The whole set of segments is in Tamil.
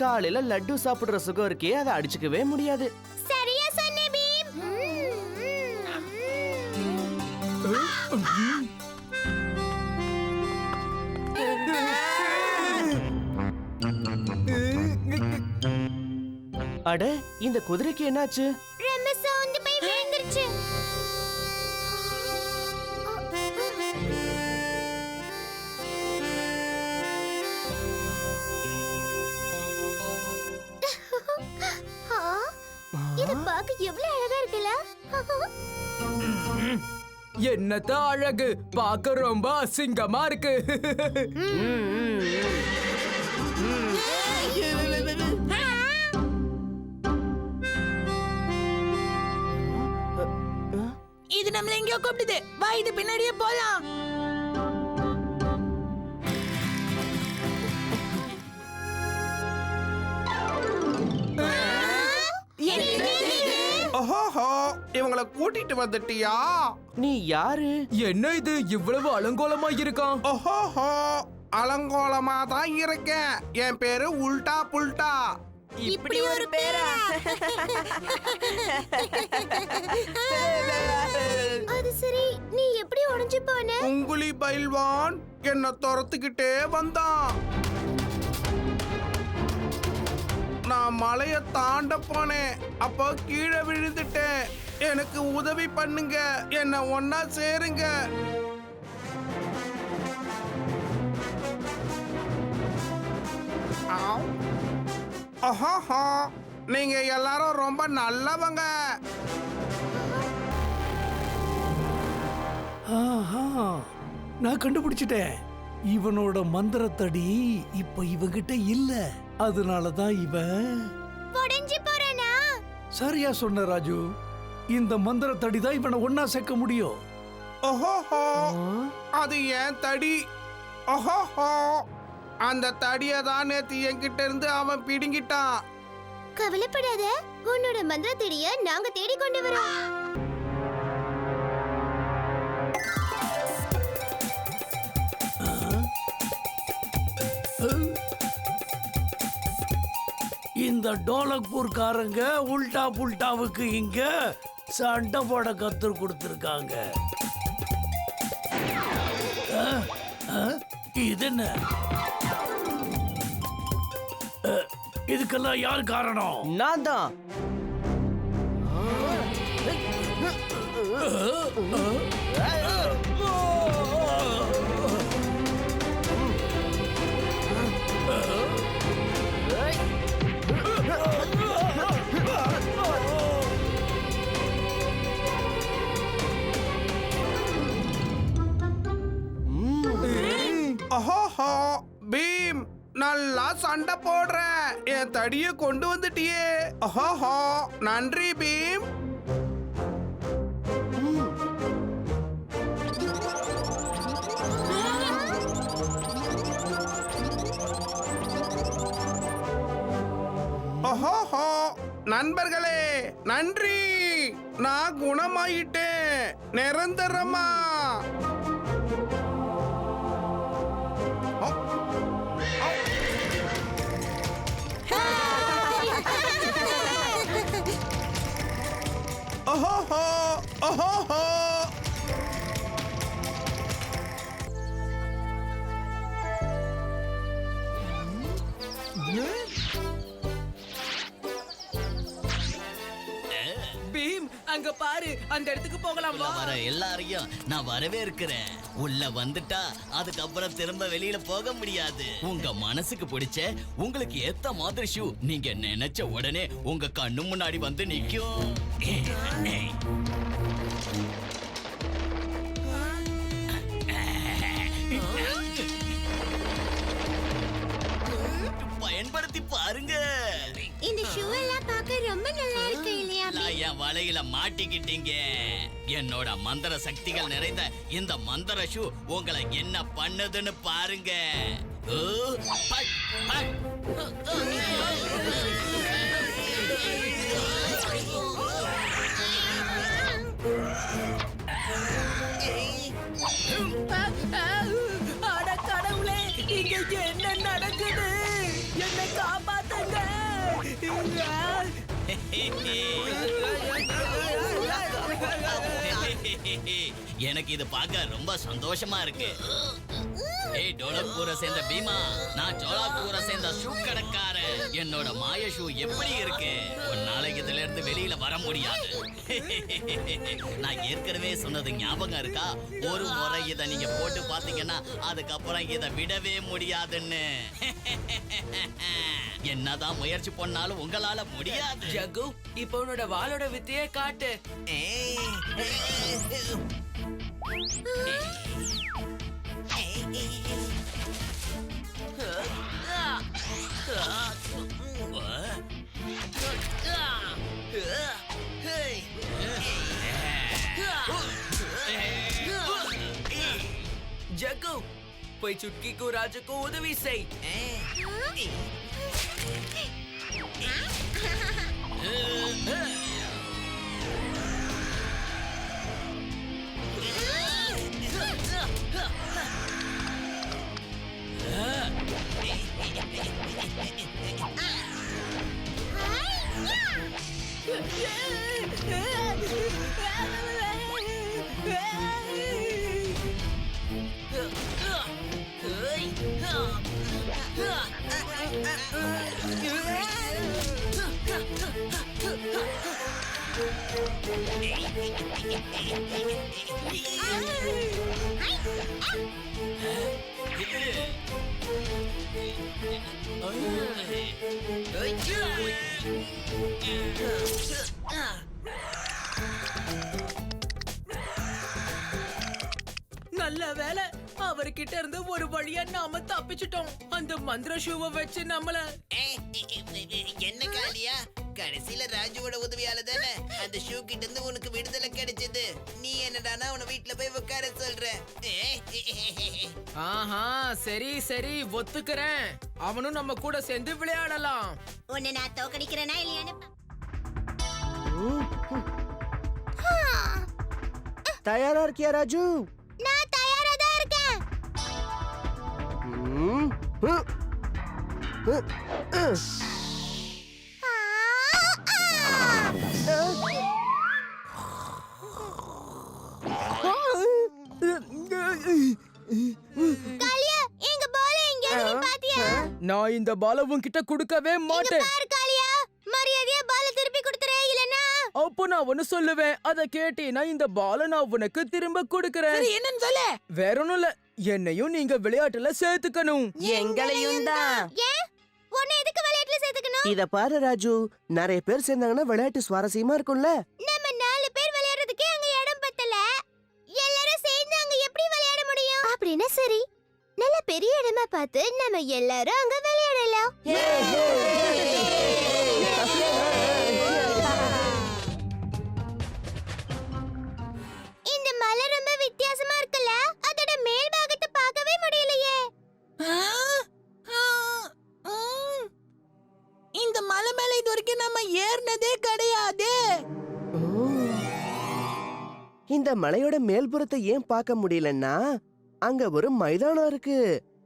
காலையில லட்டு சாப்பிடுற சுகம் இருக்கே, அதை அடிச்சுக்கவே முடியாது. சரியா சொன்னே பீம். அட, இந்த குதிரைக்கு என்னாச்சு? ரொம்ப சோர்ந்து போய் விழுந்துருச்சு. இது பார்க்க எவ்வளவு அழகா இருக்குல்ல? என்னத்த அழகு, பார்க்க ரொம்ப அசிங்கமா இருக்கு. இது நம்மள எங்கேயோ கூப்பிடுது. வா, இது பின்னாடியே போலாம். ஓஹோ, இவங்களை கூட்டிட்டு வந்துட்டியா? நீ யாரு? என்ன இது இவ்வளவு அலங்கோலமா இருக்கான்? ஓஹோ, அலங்கோலமா தான் இருக்கேன். என் பேரு உல்டா புல்டா. இப்படி ஒரு பேரா? அது சரி, நீ எப்படி உடைஞ்சு போன? உங்குலி பைல்வான் என்ன துரத்துக்கிட்டே வந்தான். நான் மலைய தாண்ட போனேன். அப்போ கீழே விழுந்துட்டேன். எனக்கு உதவி பண்ணுங்க, என்ன ஒன்னா சேருங்க. ஓஹோ, நீங்க எல்லாரும் ரொம்ப நல்லவங்க. நான் கண்டுபிடிச்சிட்டேன். இவனோட மந்திரத்தடி இப்ப இவகிட்ட இல்ல. அதனாலதான் இவன் உடைஞ்சு போறானா? சரியா சொன்ன ராஜு. இந்த மந்திரத்தடி தான் இவனை ஒன்னா சேர்க்க முடியும். ஓஹோ, அது ஏன் தடி. ஓஹோ, அந்த தடியை தான் நேத்து என்கிட்ட இருந்து அவன் பிடுங்கிட்டான். கவலைப்படாத, உன்னோட மந்திர தேடிய நாங்க தேடி கொண்டு வரோம். இந்த டோலக்பூர்காரங்க உல்டா புல்டாவுக்கு இங்க சண்டை போட கத்து கொடுத்திருக்காங்க. இது என்ன? இதுக்கெல்லாம் யார் காரணம்? நான் தான். ஓஹோ, பீம் நல்லா சண்டை போடுற. என் தடிய கொண்டு வந்துட்டியே. ஓஹோ, நன்றி பீம். ஓஹோ, நண்பர்களே நன்றி. நான் குணமாயிட்டேன் நிரந்தரமா. ஓஹோ, ஓஹோ. பீம், அங்க பாரு, அந்த இடத்துக்கு போகலாம். வா. வர எல்லாரையும் நான் வரவேற்கிறேன். உள்ள வந்துட்டா அதுக்கப்புறம் திரும்ப வெளியில போக முடியாது. உங்க மனசுக்கு பிடிச்ச உங்களுக்கு ஏத்த மாதிரி ஷூ நீங்க நினைச்ச உடனே உங்க கண்ணு முன்னாடி வந்து நிக்கும். பயன்படுத்தி பாருங்க. இந்த ஷூ எல்லாம் பார்க்க ரொம்ப நல்லா இருக்கு இல்லையா? என் வலையில மாட்டிக்கிட்டீங்க. என்னோட மந்திர சக்திகள் நிறைந்த இந்த மந்திர ஷூ உங்களை என்ன பண்ணுதுன்னு பாருங்க. அட கடவுளே, இங்க என்ன நடக்குது? என்னை காப்பாத்துங்க. எனக்கு இது பார்க்க ரொம்ப சந்தோஷமா இருக்கு. ஏய் டோலக்பூரை சேர்ந்த பீமா, நான் ஜோலாப்பூரை சேர்ந்த ஷூ கடைக்காரன். என்னோட மாய ஷூ எப்படி இருக்கு? ஒரு நாளைக்கு இதுல இருந்து வெளியில வர முடியாது. நான் ஏற்கனவே சொன்னது ஞாபகம் இருக்கா? ஒரு முறை இதை நீங்க போட்டு பாத்தீங்கன்னா அதுக்கப்புறம் இதை விடவே முடியாதுன்னு. என்னதான் முயற்சி பண்ணாலும் உங்களால முடியாது. ஜகு, இப்போ உன்னோட வாளோட வித்தையே காட்டு. ஜகு, போய் சுட்கிக்கும் ராஜுக்கும் உதவி செய். நல்ல வேலை, அவர்கிட்ட இருந்து ஒரு வழியா நாம தப்பிச்சிட்டோம். அந்த மந்திர ஷூவை வச்சு நம்மள என்ன காலியா, கடைசியில ராஜுவோட உதவியால தானே அந்த ஷூ கிட்ட இருந்து உனக்கு விடுதலை கிடைச்சது. நீ என்னடானா உன வீட்டுல போய் உட்கார சொல்ற. ஆஹா, சரி சரி, ஒத்துக்கிறேன். அவனும் நம்ம கூட சேர்ந்து விளையாடலாம். உன்னை நான் தோக்கடிக்கிறேனா இல்லையான்னு தயாரா இருக்கியா ராஜு? நான் தயாரா தான் இருக்கேன். காளியா, எங்க பால் எங்க நீ பாத்தியா? நான் இந்த பால உன்கிட்ட கொடுக்கவே மாட்டேன். பாரு காளியா, மரியாதையா பால திருப்பி கொடுத்துறே, இல்லனா அப்போ நான் ஒன்னு சொல்லுவேன், அத கேட்டீனா இந்த பால நான் உனக்கு திரும்ப கொடுக்கறேன். என்னன்னு சொல்ல? வேற ஒண்ணும் இல்ல, என்னையும் நீங்க விளையாட்டுல சேர்த்துக்கணும். எங்களையும் தான். ஏன் உன்னை எதுக்கு விளையாட்டுல சேர்த்துக்கணும்? இத பாரு ராஜு, நிறைய பேர் சேர்ந்தாங்கன்னா விளையாட்டு சுவாரஸ்யமா இருக்கும்ல. நம்ம 4 பேர் விளையாடுறதுக்கே அங்க இடம் பத்தல. எல்லாரும் சேர்ந்து அங்க எப்படி விளையாட முடியும்? அப்படினா சரி, நல்ல பெரிய இடமா பார்த்து நம்ம எல்லாரும் அங்க விளையாடலாம். இந்த மலை ரொம்ப வித்தியாசமா இருக்குல்ல? அதோட மேல் பாகத்தை பார்க்கவே முடியலையே. இந்த மலை மேல இது வரைக்கும் நம்ம ஏறினதே கிடையாது. இந்த மலையோட மேல்புறத்தை ஏன் பார்க்க முடியலன்னா அங்க ஒரு மைதானம் இருக்கு.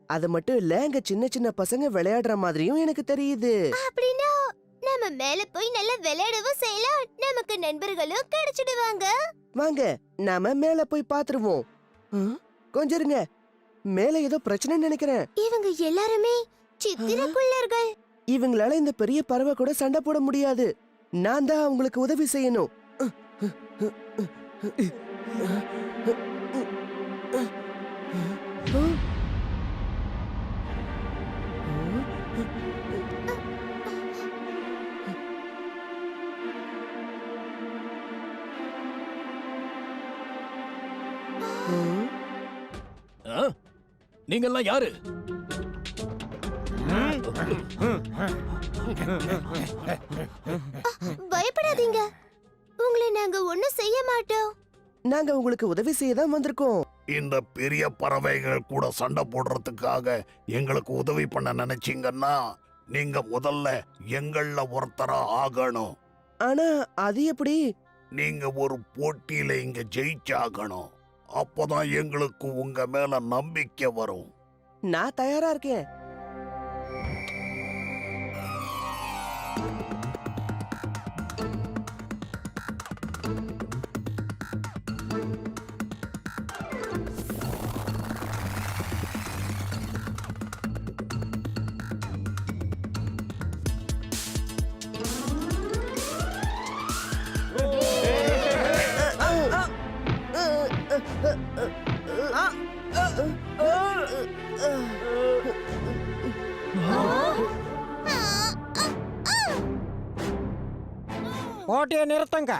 அது மட்டும் இல்ல, அங்க சின்ன சின்ன பசங்க விளையாடுற மாதிரியும் எனக்கு தெரியுது. அப்படின்னா நம்ம மேல போய் நல்லா விளையாடவும் செய்யலாம். நமக்கு நண்பர்களும் கிடைச்சிடுவாங்க. வாங்க நாம மேல போய் பாத்துருவோம். கொஞ்சம் இருங்க, மேல ஏதோ பிரச்சனை நினைக்கிறேன். இவங்க எல்லாருமே சித்திரக்குள்ளர்கள். இவங்களால இந்த பெரிய பறவை கூட சண்டை போட முடியாது. நான் தான் அவங்களுக்கு உதவி செய்யணும். நீங்கெல்லாம் யாரு? பயப்படாதீங்க, உங்களை நாங்க ஒண்ணும் செய்ய மாட்டோம். நாங்க உங்களுக்கு உதவி செய்ய தான் வந்திருக்கோம். இந்த பெரிய பறவைகள் கூட சண்டை போடுறதுக்காக எங்களுக்கு உதவி பண்ண நினைச்சீங்கன்னா நீங்க முதல்ல எங்கள ஒருத்தரா ஆகணும். ஆனா அது எப்படி? நீங்க ஒரு போட்டியில இங்க ஜெயிச்சாகணும். அப்பதான் எங்களுக்கு உங்க மேல நம்பிக்கை வரும். நான் தயாரா இருக்கேன். போட்டியை நிறுத்துங்க.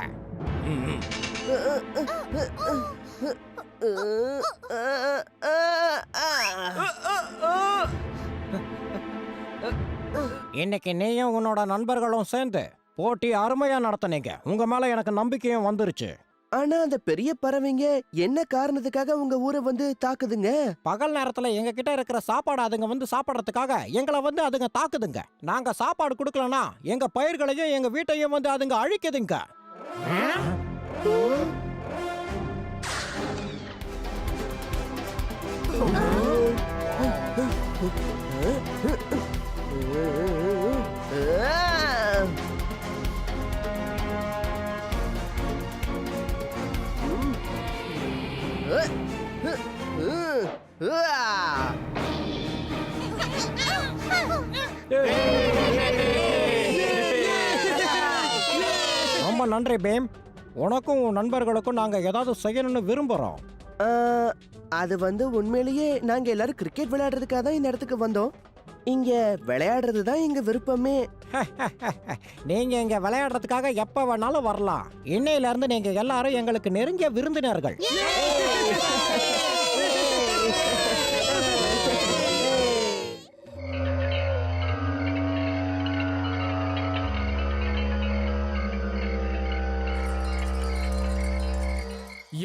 இன்னைக்கு நீயும் உன்னோட நண்பர்களும் சேர்ந்து போட்டி அருமையா நடத்துனீங்க. உங்க மேல எனக்கு நம்பிக்கையும் வந்துருச்சு. ஆனா அந்த பெரிய பறவைங்க என்ன காரணத்துக்காக உங்க ஊரை வந்து தாக்குதுங்க? பகல் நேரத்துல எங்க கிட்ட இருக்கிற சாப்பாடு அதுங்க வந்து சாப்பிடறதுக்காக எங்களை வந்து அதுங்க தாக்குதுங்க. நாங்க சாப்பாடு கொடுக்கலனா எங்க பயிர்களையும் எங்க வீட்டையும் வந்து அதுங்க அழிக்குதுங்க. ரொம்ப நன்றி பீம். உனக்கும் உன் நண்பர்களுக்கும் நாங்க ஏதாவது செய்யணும்னு விரும்புறோம். அது வந்து உண்மையிலேயே நாங்க எல்லாரும் கிரிக்கெட் விளையாடுறதுக்காக தான் இந்த இடத்துக்கு வந்தோம். இங்க விளையாடுறது தான் எங்க விருப்பமே. நீங்க இங்க விளையாடுறதுக்காக எப்ப வேணாலும் வரலாம். இன்னையில இருந்து நீங்க எல்லாரும் எங்களுக்கு நெருங்கிய விருந்தினர்கள்.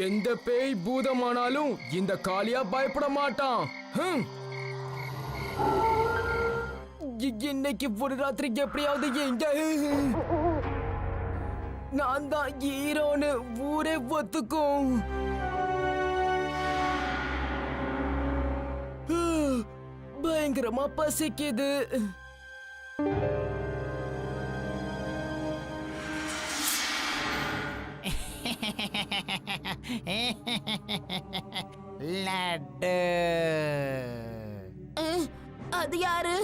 எந்த பேய் பூதமானாலும் இந்த காளியா பயப்பட மாட்டான். இன்னைக்கு ஒரு ராத்திரி எப்படியாவது எங்க நான் தான் ஹீரோன்னு ஊரே ஒத்துக்கும். பயங்கரமா பசிக்குது. லட்டு. அது யாரு?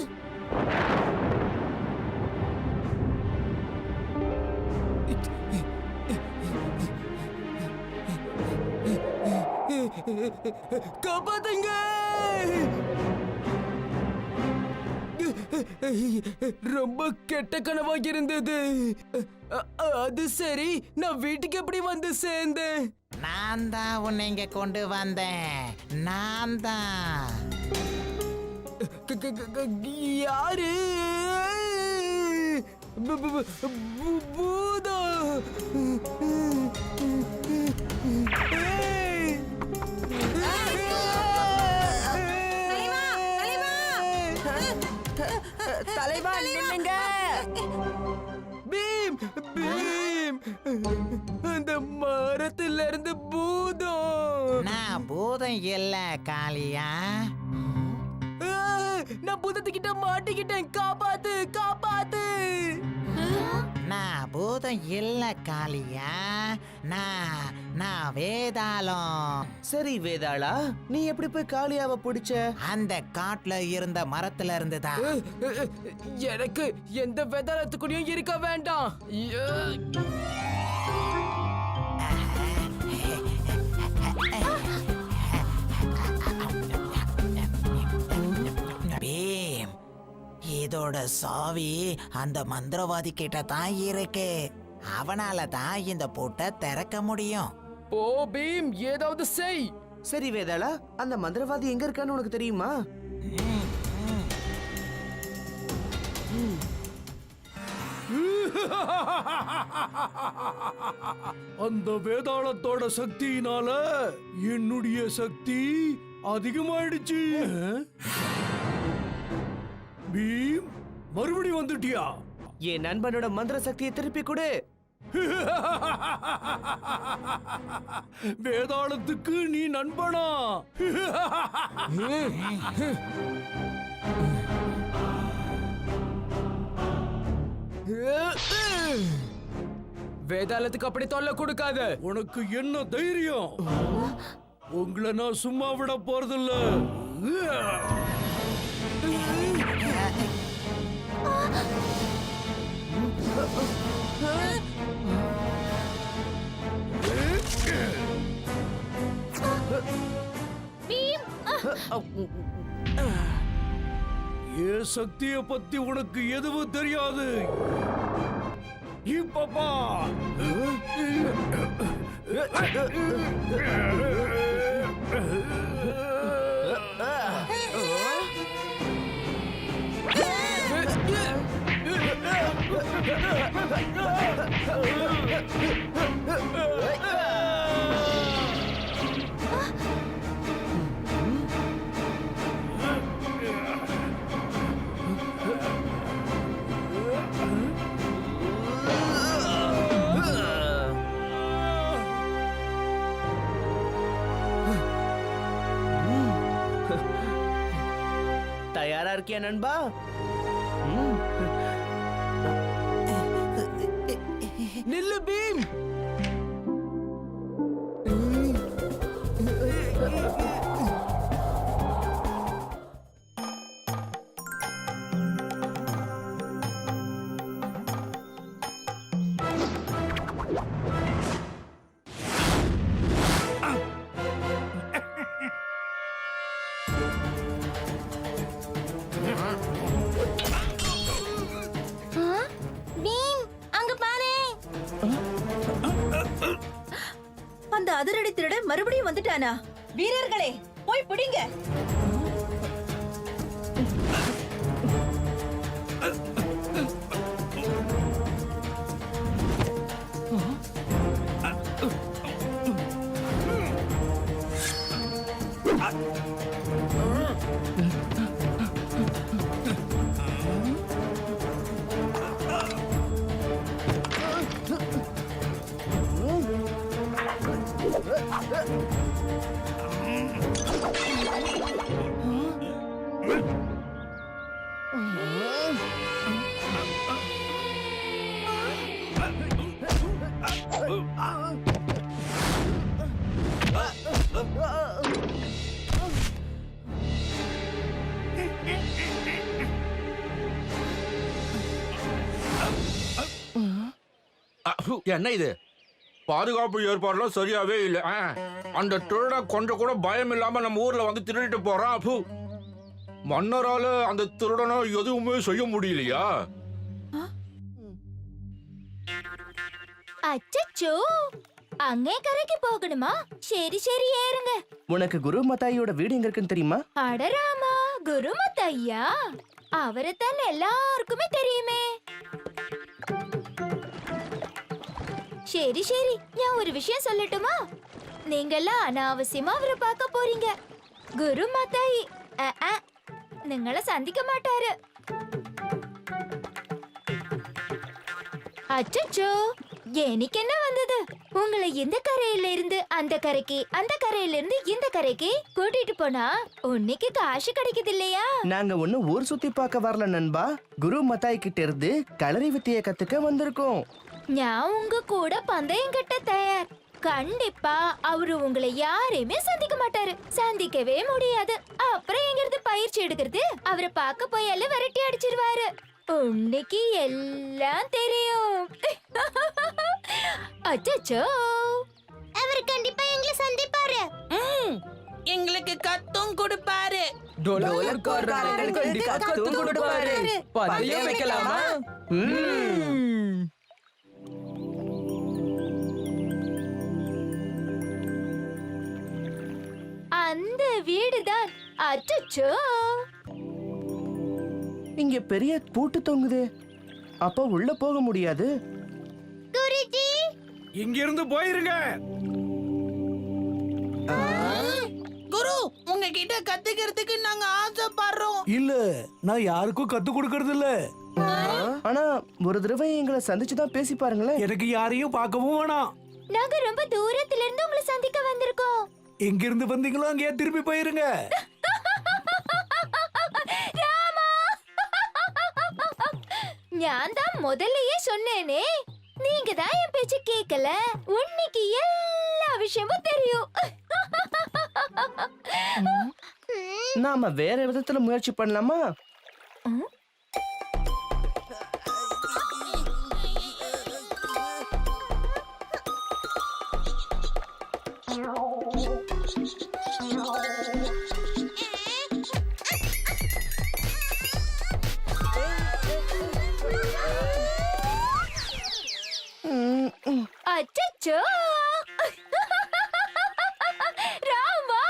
காப்பாத்துங்க. ரொம்ப கெட்ட கனவாக இருந்தது. அது சரி, நான் வீட்டுக்கு எப்படி வந்து சேர்ந்தேன்? நான் தான் உன்னை இங்க கொண்டு வந்தேன். நான் தான். யாரு? பூதம். தலைவா நில்லுங்க. பீம் பீம், அந்த மரத்துல இருந்து பூதம். நான் பூதம் இல்ல காளியா. நான் பூதத்துக்கிட்ட மாட்டிக்கிட்டேன். காப்பாத்து காப்பாத்து. நான் பூதம் இல்ல காளியா. நான் வேதாளம். சரி வேதாளா, நீ எப்படி போய் காளியாவை பிடிச்ச? அந்த காட்டுல இருந்த மரத்துல இருந்து தான். எனக்கு எந்த வேதாளத்துக்குள்ளயும் இருக்க வேண்டாம். பீம், இதோட சாவி அந்த மந்திரவாதி கிட்ட தான் இருக்கு. அவனால தான் இந்த பூட்டை திறக்க முடியும். ஓ பீம், ஏதாவது செய். சரி வேதாளா, அந்த மந்திரவாதி எங்க இருக்கான்னு உனக்கு தெரியுமா? அந்த வேதாளத்தோட சக்தியினால என்னுடைய சக்தி அதிகமாயிடுச்சு. பீம், மறுபடி வந்துட்டியா? என் நண்பனோட மந்திர சக்தியை திருப்பி கொடு. வேதாளத்துக்கு நீ நண்பனா? வேதாளத்துக்கு அப்படி தொல்லை கொடுக்காத. உனக்கு என்ன தைரியம்? உங்களை நான் சும்மா விட போறதில்ல. என் சக்தியை பத்தி உனக்கு எதுவும் தெரியாது. இப்பப்பா தயாரா இருக்கியா நண்பா? நில்லு பீம். பீம், அங்க பாரு. அந்த அதிரடி திருடன் மறுபடியும் வந்துட்டானா? வீரர்களே, போய் பிடிங்க. என்ன இது? பாதுகாப்பு ஏற்பாடுலாம் சரியாவே இல்ல. அந்த திருட கொஞ்சம் கூட பயம் இல்லாம நம்ம ஊர்ல வந்து திருடிட்டு போறான். மன்னரால அந்த திருடனை எதுவுமே செய்ய முடியலையா? அச்சச்சோ, அங்கே கரைக்கு போகணுமா? சரி சரி, ஏறுங்க. உனக்கு குரு மத்தாயியோட வீடு எங்க இருக்குன்னு தெரியுமா? அடராமா, குருமத்தையா? அவரைத்தான் எல்லாருக்குமே தெரியுமே. சரி சரி, நான் ஒரு விஷயம் சொல்லட்டுமா? நீங்கெல்லாம் அனாவசியமா அவரை பார்க்க போறீங்க. குரு மத்தாயி നിങ്ങളെ സന്ധിക്ക മാട്ടാര്. அச்சச்சோ, எனக்கு என்ன வந்தது? உங்களை இந்த கரையில இருந்து அந்த கரைக்கு, அந்த கரையில இருந்து இந்த கரைக்கு கூட்டிட்டு போனா உன்னைக்கு காசு கிடைக்குது இல்லையா? நாங்க ஒண்ணு ஊர் சுத்தி பார்க்க வரல நண்பா. குரு மத்தாய் கிட்ட இருந்து களரி வித்தைய கத்துக்க வந்திருக்கோம். நான் உங்க கூட பந்தயம் கட்ட தயார். கண்டிப்பா அவரு உங்களை யாரையுமே சந்திக்க மாட்டாரு, சந்திக்கவே முடியாது. அப்புறம் எங்கிறது பயிற்சி எடுக்கிறது? அவரை பார்க்க போயால விரட்டி அடிச்சிருவாரு. உன்னைக்கு எல்லாம் தெரியும். அச்சச்சோ, அவர் கண்டிப்பா எங்களை சந்திப்பாரு. எங்களுக்கு கத்தும் கொடுப்பாரு. கத்தும் கொடுப்பாரு. பந்தயம் வைக்கலாமா? அந்த வீடுதான். அச்சச்சோ, இங்க பெரிய பூட்டு தொங்குது. அப்ப உள்ள போக முடியாது. குருஜி, இங்க இருந்து போயிருங்க. குரு, உங்ககிட்ட கத்துக்கிறதுக்கு நாங்க ஆசைப்படுறோம். இல்ல நான் யாருக்கும் கத்து கொடுக்கறது இல்ல. ஆனா ஒரு தடவை எங்களை சந்திச்சுதான் பேசி பாருங்களேன். எனக்கு யாரையும் பார்க்கவும் வேணாம். நாங்க ரொம்ப தூரத்துல இருந்து உங்களை சந்திக்க வந்திருக்கோம். எங்க இருந்து வந்தீங்களோ அங்கேயே திரும்பி போயிருங்க. ராமா, நான் தான் முதல்லயே சொன்னேனே, நீங்க தான் என் பேச்சு கேட்கல. உன்னைக்கு எல்லா விஷயமும் தெரியும். நாம வேற விதத்துல முயற்சி பண்ணலாமா? அச்சச்சோ, ராமா.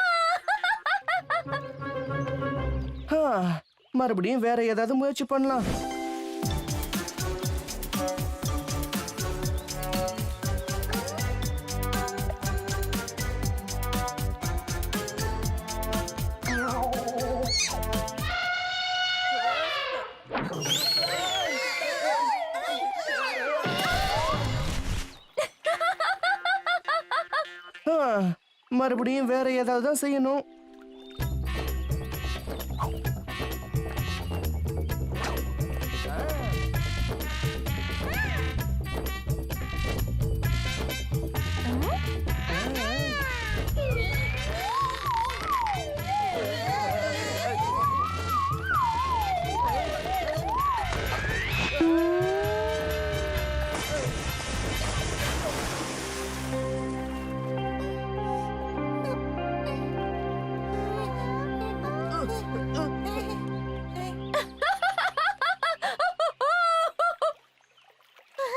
மறுபடியும் வேற ஏதாவது முயற்சி பண்ணலாம். மறுபடியும் வேற ஏதாவது தான் செய்யணும்.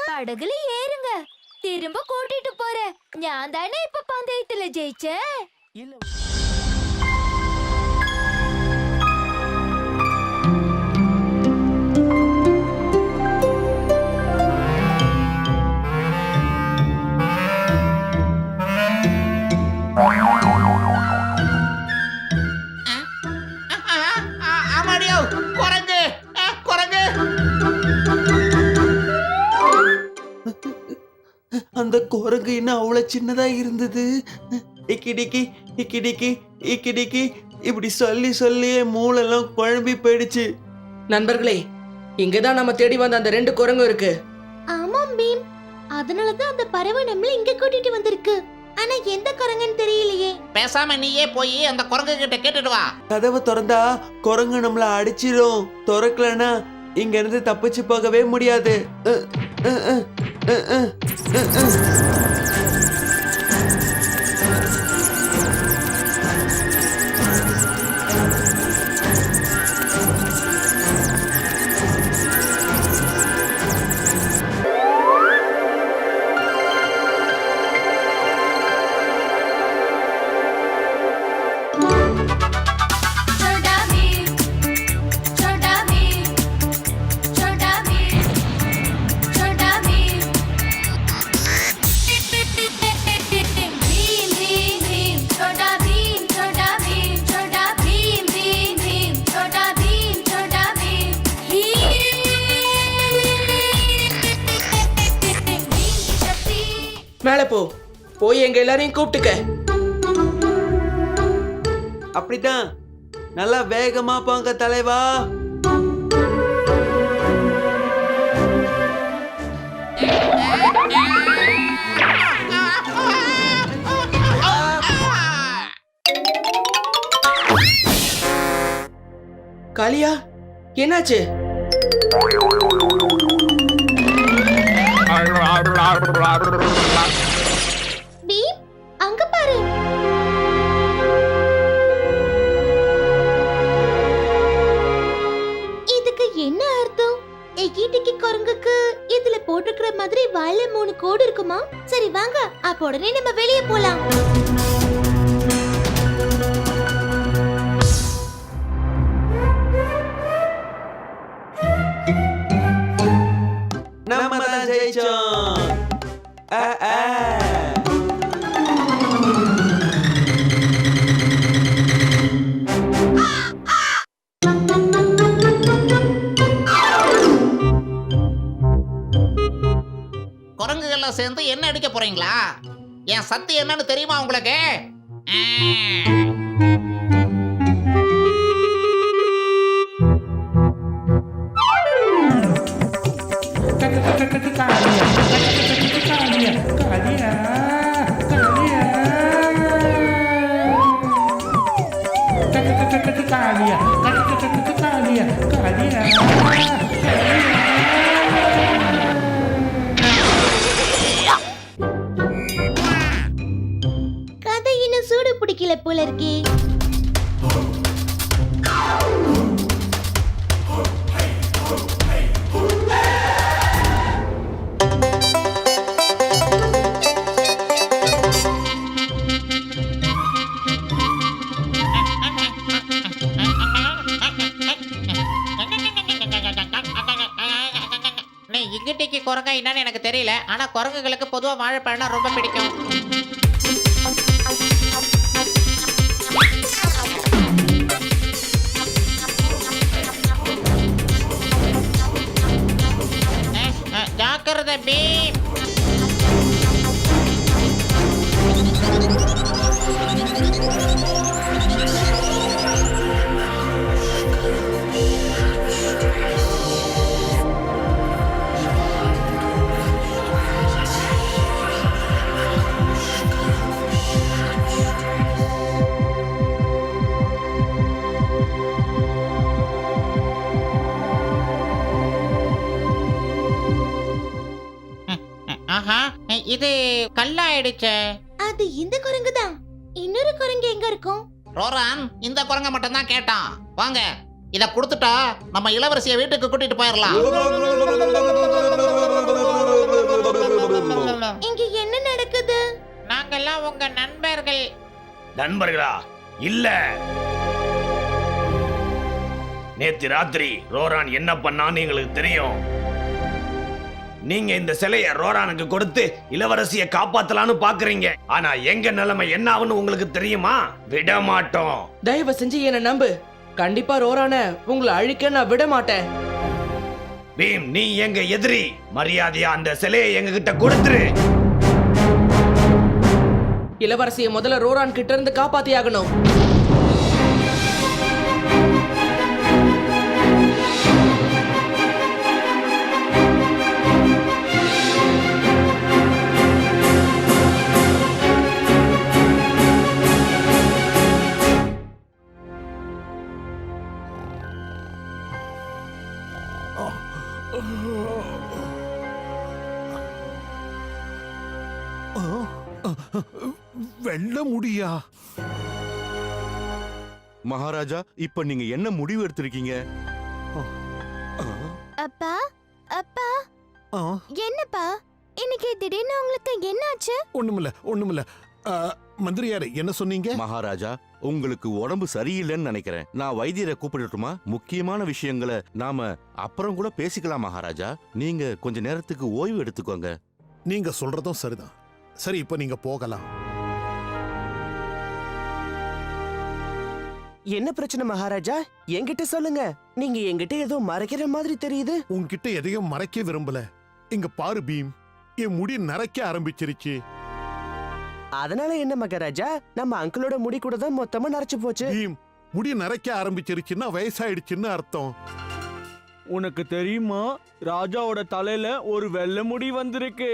படகுல ஏறுங்க, திரும்ப கூட்டிட்டு போறேன். நான் தானே இப்ப பந்தயத்துல ஜெயிச்சேன். இல்ல ஆமாடியோ, குரங்கு குரங்கு. அந்த குரங்கு என்ன அவ்வளவு சின்னதா இருந்தது. இக்கிடிக்கி இக்கிடிக்கி இக்கிடிக்கி இப்படி சொல்லி சொல்லியே மூளெல்லாம் குழம்பி போயிடுச்சு. நண்பர்களே, இங்கதான் நம்ம தேடி வந்த அந்த 2 குரங்கு இருக்கு. ஆமாம் பீம், அதனாலதான் அந்த பறவை நம்மள இங்க கூட்டிட்டு வந்திருக்கு. ஆனா எந்த குரங்குன்னு தெரியலையே. பேசாம நீயே போய் அந்த குரங்கு கிட்ட கேட்டுட்டு வா. கதவை திறந்தா குரங்கு நம்மள அடிச்சிரும். திறக்கலனா இங்க இருந்து தப்பிச்சு போகவே முடியாது. மேல போ, போய் எங்க எல்லாரையும் கூப்பிட்டுக்க. அப்படிதான், நல்லா வேகமா போங்க தலைவா. காளியா, என்னாச்சு? பீம், அங்க பாரு. இதுக்கு என்ன அர்த்தம்? எகிட்டிக்கு குரங்குக்கு இதுல போட்டுக்கிற மாதிரி வாயில 3 கோடு இருக்குமா? சரி வாங்க, அப்ப உடனே நம்ம வெளியே போலாம். நம்ம தான் ஜெயிச்சோம். என்ன அடிக்க போறீங்களா? என் சக்தி என்னன்னு தெரியுமா உங்களுக்கு? கதை இன்னும் சூடு பிடிக்கல போல இருக்கே. நீ இங்கிட்டிக்கு குரங்க என்னன்னு எனக்கு தெரியல, ஆனா குரங்குகளுக்கு பொதுவா வாழைப்பழம்னா ரொம்ப பிடிக்கும். ஜாக்கிரதை பீம். ஆஹா, இது கல்லாயிடுச்சே. அது இந்த குரங்கு தான். இன்னொரு குரங்கு எங்க இருக்கும்? ரோரான் இந்த குரங்க மட்டும் தான் கேட்டான். வாங்க, இத கொடுத்துட்டா நம்ம இளவரசியை வீட்டுக்கு கூட்டிட்டு போயிடலாம். இங்க என்ன நடக்குது? நாங்கெல்லாம் உங்க நண்பர்கள். நண்பர்களா? இல்ல, நேத்து ராத்திரி ரோரான் என்ன பண்ணான்னு எங்களுக்கு தெரியும். நீங்க இந்த சிலைய ரோரானுக்கு கொடுத்து இளவரசியை காப்பாத்தலான்னு பாக்குறீங்க. ஆனா எங்க நிலைமை என்ன ஆகுன்னு உங்களுக்கு தெரியுமா? விட மாட்டோம். தயவு செஞ்சு என்ன நம்பு. கண்டிப்பா ரோரான உங்களை அழிக்க நான் விட மாட்டேன். பீம், நீ எங்க எதிரி. மரியாதையா அந்த சிலையை எங்க கிட்ட கொடுத்துரு. இளவரசியை முதல்ல ரோரான் கிட்ட இருந்து காப்பாத்தி ஆகணும். வெல்ல முடியா? மகாராஜா, இப்ப நீங்க என்ன முடிவு எடுத்திருக்கீங்க? அப்பா, அப்பா, என்னப்பா இன்னைக்கு திடீர்னு உங்களுக்கு என்னாச்சு? ஒண்ணுமில்ல. மந்திரியாரே, என்ன சொன்னீங்க? மகாராஜா, உங்களுக்கு உடம்பு சரியில்லைன்னு நினைக்கிறேன். நான் வைத்தியரை கூப்பிடட்டுமா? முக்கியமான விஷயங்களை நாம அப்புறம் கூட பேசிக்கலாம் மகாராஜா. நீங்க கொஞ்ச நேரத்துக்கு ஓய்வு எடுத்துக்கோங்க. நீங்க சொல்றதும் சரிதான். சரி, இப்ப நீங்க போகலாம். என்ன பிரச்சனை மகாராஜா? என்கிட்ட சொல்லுங்க. நீங்க என்கிட்ட ஏதோ மறைக்கிற மாதிரி தெரியுது. உன்கிட்ட எதையும் மறைக்க விரும்பல. இங்க பாரு பீம், என் முடி நரைக்க ஆரம்பிச்சிருச்சு. அதனால என்ன மகாராஜா? நம்ம அங்கிளோட முடி கூட தான் மொத்தமா நரைச்சு போச்சு. பீம், முடி நரைக்க ஆரம்பிச்சிருச்சுன்னா வயசாயிடுச்சுன்னு அர்த்தம். உனக்கு தெரியுமா, ராஜாவோட தலையில ஒரு வெள்ளை முடி வந்திருக்கு.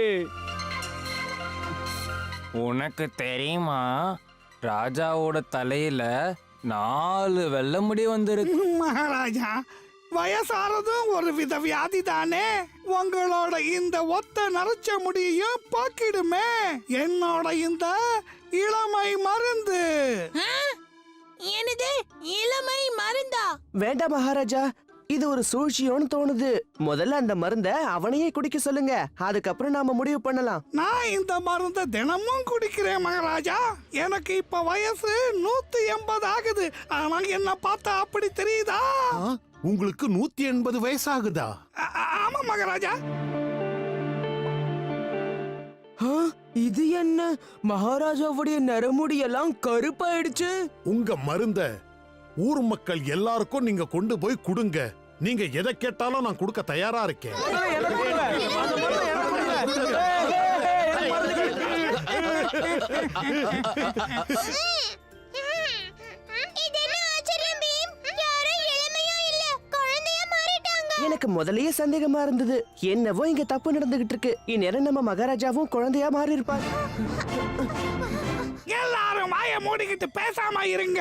உனக்கு தெரியுமா, ராஜாவோட தலையில 4 வெள்ளை முடி வந்திருக்கு. மகாராஜா, வயசானதும் ஒரு வித வியாதி தானே. உங்களோட இந்த ஒத்த நரைச்ச முடியையும் பாக்கிடுமே என்னோட இந்த இளமை மருந்து. என்னது இளமை மருந்தா? வேண்டாம் மகாராஜா, இது ஒரு சூழ்ச்சியோன்னு தோணுது. முதல்ல அந்த மருந்த அவனையே குடிக்க சொல்லுங்க. அதுக்கப்புறம் நாம முடிவு பண்ணலாம். நான் இந்த மருந்த தினமும் குடிக்கிறேன் மகாராஜா. எனக்கு இப்ப வயசு 180 ஆகுது. ஆனா என்ன பார்த்தா அப்படி தெரியுதா? உங்களுக்கு 180 வயசாகுதா? ஆமா மகாராஜா. இது என்ன, மகாராஜாவுடைய நரமுடி எல்லாம் கருப்பாயிடுச்சு. உங்க மருந்த ஊர் மக்கள் எல்லாருக்கும் நீங்க கொண்டு போய் கொடுங்க. நீங்க எதை கேட்டாலும் நான் கொடுக்க தயாரா இருக்கேன். எனக்கு முதல்லயே சந்தேகமா இருந்தது. என்னவோ இங்க தப்பு நடந்துகிட்டு இருக்கு. இந்நேரம் நம்ம மகாராஜாவும் குழந்தையா மாறி இருப்பாங்க. எல்லாரும் வாய மூடிக்கிட்டு பேசாம இருங்க.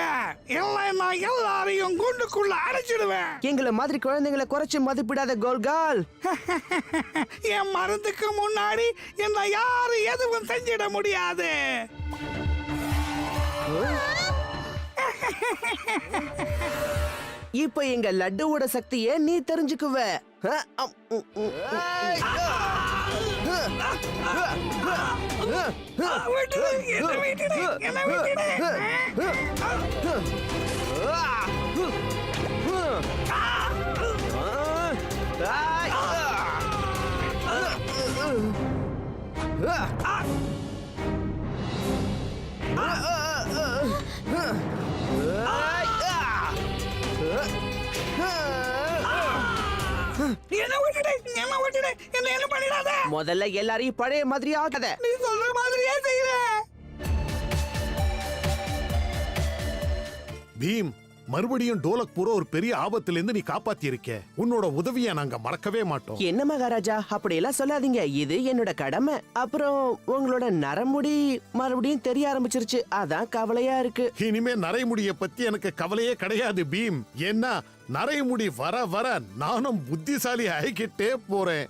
இல்லைன்னா எல்லாரையும் குண்டுக்குள்ள அடைச்சிடுவேன். எங்களை மாதிரி குழந்தைங்களை குறைச்சு மதிப்பிடாத கோல்கால். என் மருந்துக்கு முன்னாடி என்ன யாரும் எதுவும் செஞ்சிட முடியாது. இப்ப எங்க லட்டுவோட சக்தியை நீ தெரிஞ்சுக்குவ. முதல்ல எல்லாரையும் பழைய மாதிரி ஆகாத. நீ சொல்ற மாதிரியே செய்யறேன். பீம், மறுபடியும் டோலக்பூரை ஒரு பெரிய ஆபத்துல இருந்து நீ காப்பாத்தி இருக்க. உன்னோட உதவியை நாங்க மறக்கவே மாட்டோம். என்ன மகாராஜா, அப்படி எல்லாம் சொல்லாதீங்க. இது என்னோட கடமை. அப்புறம் உங்களோட நரமுடி மறுபடியும் தெரிய ஆரம்பிச்சிருச்சு. அதான் கவலையா இருக்கு. இனிமே நரைமுடிய பத்தி எனக்கு கவலையே கிடையாது பீம். ஏன்னா நரைமுடி வர வர நானும் புத்திசாலி ஆகிக்கிட்டே போறேன்.